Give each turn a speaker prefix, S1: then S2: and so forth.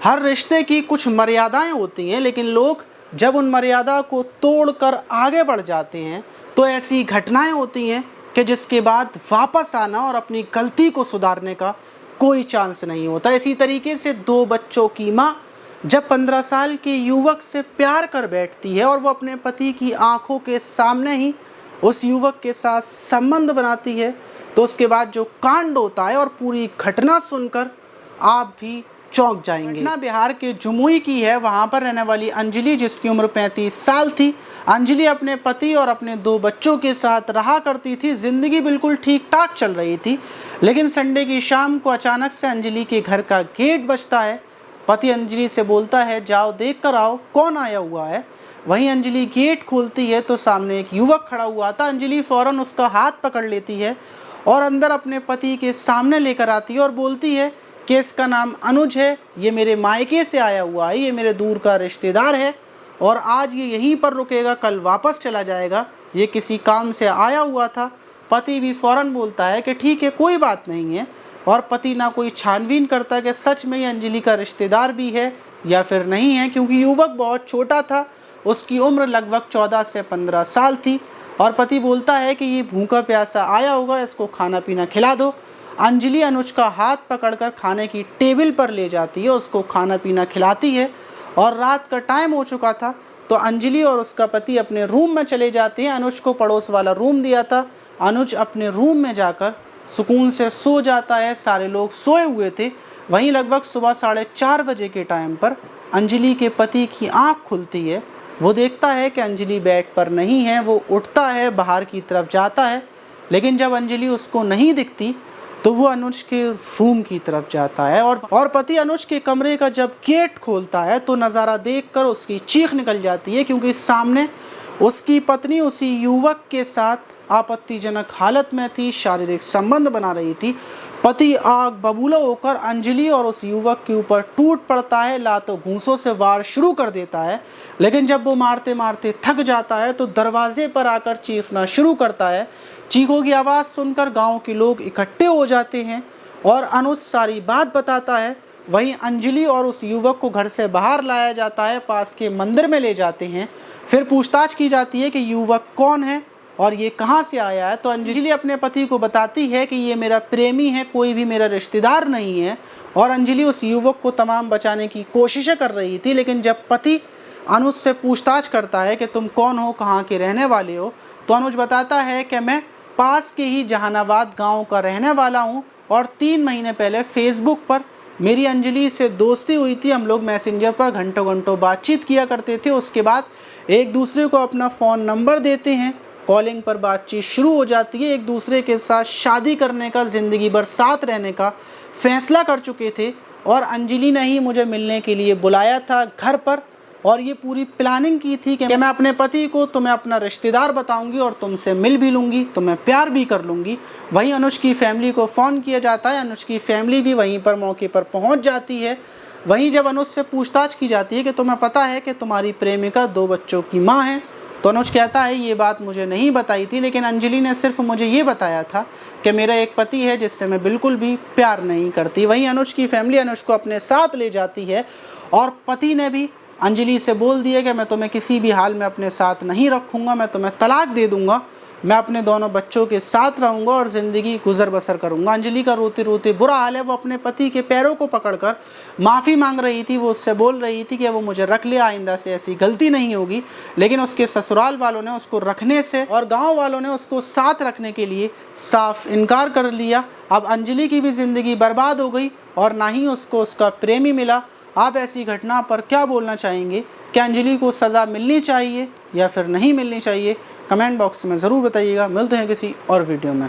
S1: हर रिश्ते की कुछ मर्यादाएं होती हैं, लेकिन लोग जब उन मर्यादा को तोड़कर आगे बढ़ जाते हैं तो ऐसी घटनाएं होती हैं कि जिसके बाद वापस आना और अपनी गलती को सुधारने का कोई चांस नहीं होता। इसी तरीके से 2 बच्चों की माँ जब 15 साल के युवक से प्यार कर बैठती है और वो अपने पति की आंखों के सामने ही उस युवक के साथ संबंध बनाती है, तो उसके बाद जो कांड होता है और पूरी घटना सुनकर आप भी चौंक जाएंगे। घटना बिहार के जमुई की है। वहाँ पर रहने वाली अंजलि, जिसकी उम्र 35 साल थी, अंजलि अपने पति और अपने 2 बच्चों के साथ रहा करती थी। ज़िंदगी बिल्कुल ठीक ठाक चल रही थी, लेकिन संडे की शाम को अचानक से अंजलि के घर का गेट बजता है। पति अंजलि से बोलता है, जाओ देख कर आओ कौन आया हुआ है। वहीं अंजलि गेट खोलती है तो सामने एक युवक खड़ा हुआ था। अंजलि फ़ौरन उसका हाथ पकड़ लेती है और अंदर अपने पति के सामने लेकर आती है और बोलती है कि इसका नाम अनुज है, ये मेरे मायके से आया हुआ है, ये मेरे दूर का रिश्तेदार है और आज ये यहीं पर रुकेगा, कल वापस चला जाएगा, ये किसी काम से आया हुआ था। पति भी फ़ौरन बोलता है कि ठीक है, कोई बात नहीं है, और पति ना कोई छानबीन करता कि सच में ये अंजलि का रिश्तेदार भी है या फिर नहीं है, क्योंकि युवक बहुत छोटा था, उसकी उम्र लगभग 14 से 15 साल थी। और पति बोलता है कि ये भूखा प्यासा आया होगा, इसको खाना पीना खिला दो। अंजलि अनुज का हाथ पकड़कर खाने की टेबल पर ले जाती है, उसको खाना पीना खिलाती है और रात का टाइम हो चुका था तो अंजलि और उसका पति अपने रूम में चले जाते हैं। अनुज को पड़ोस वाला रूम दिया था। अनुज अपने रूम में जाकर सुकून से सो जाता है। सारे लोग सोए हुए थे। वहीं लगभग सुबह 4:30 बजे के टाइम पर अंजलि के पति की आंख खुलती है। वो देखता है कि अंजलि बेड पर नहीं है। वो उठता है, बाहर की तरफ जाता है, लेकिन जब अंजलि उसको नहीं दिखती तो वो अनुज के रूम की तरफ जाता है और पति अनुज के कमरे का जब गेट खोलता है तो नज़ारा देखकर उसकी चीख निकल जाती है, क्योंकि सामने उसकी पत्नी उसी युवक के साथ आपत्तिजनक हालत में थी, शारीरिक संबंध बना रही थी। पति आग बबूला होकर अंजलि और उस युवक के ऊपर टूट पड़ता है, लातों घूंसों से वार शुरू कर देता है। लेकिन जब वो मारते मारते थक जाता है तो दरवाजे पर आकर चीखना शुरू करता है। चीखों की आवाज़ सुनकर गांव के लोग इकट्ठे हो जाते हैं और अनुज सारी बात बताता है। वहीं अंजलि और उस युवक को घर से बाहर लाया जाता है, पास के मंदिर में ले जाते हैं। फिर पूछताछ की जाती है कि युवक कौन है और ये कहाँ से आया है। तो अंजलि अपने पति को बताती है कि ये मेरा प्रेमी है, कोई भी मेरा रिश्तेदार नहीं है। और अंजलि उस युवक को तमाम बचाने की कोशिशें कर रही थी, लेकिन जब पति अनुज से पूछताछ करता है कि तुम कौन हो, कहाँ के रहने वाले हो, तो अनुज बताता है कि मैं पास के ही जहानाबाद गांव का रहने वाला हूं और 3 महीने पहले फेसबुक पर मेरी अंजलि से दोस्ती हुई थी। हम लोग मैसेंजर पर घंटों घंटों बातचीत किया करते थे। उसके बाद एक दूसरे को अपना फ़ोन नंबर देते हैं, कॉलिंग पर बातचीत शुरू हो जाती है। एक दूसरे के साथ शादी करने का, ज़िंदगी भर साथ रहने का फैसला कर चुके थे और अंजलि ने ही मुझे मिलने के लिए बुलाया था घर पर और ये पूरी प्लानिंग की थी कि मैं अपने पति को तुम्हें अपना रिश्तेदार बताऊंगी और तुमसे मिल भी लूँगी, तुम्हें प्यार भी कर लूँगी। वहीं अनुज की फैमिली को फ़ोन किया जाता है। अनुज की फैमिली भी वहीं पर मौके पर पहुंच जाती है। वहीं जब अनुज से पूछताछ की जाती है कि तुम्हें पता है कि तुम्हारी प्रेमिका 2 बच्चों की माँ है, तो अनुज कहता है ये बात मुझे नहीं बताई थी, लेकिन अंजलि ने सिर्फ मुझे ये बताया था कि मेरा एक पति है जिससे मैं बिल्कुल भी प्यार नहीं करती। वहीं अनुज की फैमिली अनुज को अपने साथ ले जाती है और पति ने भी अंजलि से बोल दिया कि मैं तुम्हें किसी भी हाल में अपने साथ नहीं रखूँगा, मैं तुम्हें तलाक दे दूँगा, मैं अपने दोनों बच्चों के साथ रहूँगा और ज़िंदगी गुजर बसर करूँगा। अंजलि का रोते रोते बुरा हाल है। वो अपने पति के पैरों को पकड़कर माफ़ी मांग रही थी। वो उससे बोल रही थी कि वो मुझे रख ले, आइंदा से ऐसी गलती नहीं होगी। लेकिन उसके ससुराल वालों ने उसको रखने से और गाँव वालों ने उसको साथ रखने के लिए साफ इनकार कर लिया। अब अंजलि की भी ज़िंदगी बर्बाद हो गई और ना ही उसको उसका प्रेमी मिला। आप ऐसी घटना पर क्या बोलना चाहेंगे? क्या अंजलि को सज़ा मिलनी चाहिए या फिर नहीं मिलनी चाहिए? कमेंट बॉक्स में ज़रूर बताइएगा। मिलते हैं किसी और वीडियो में।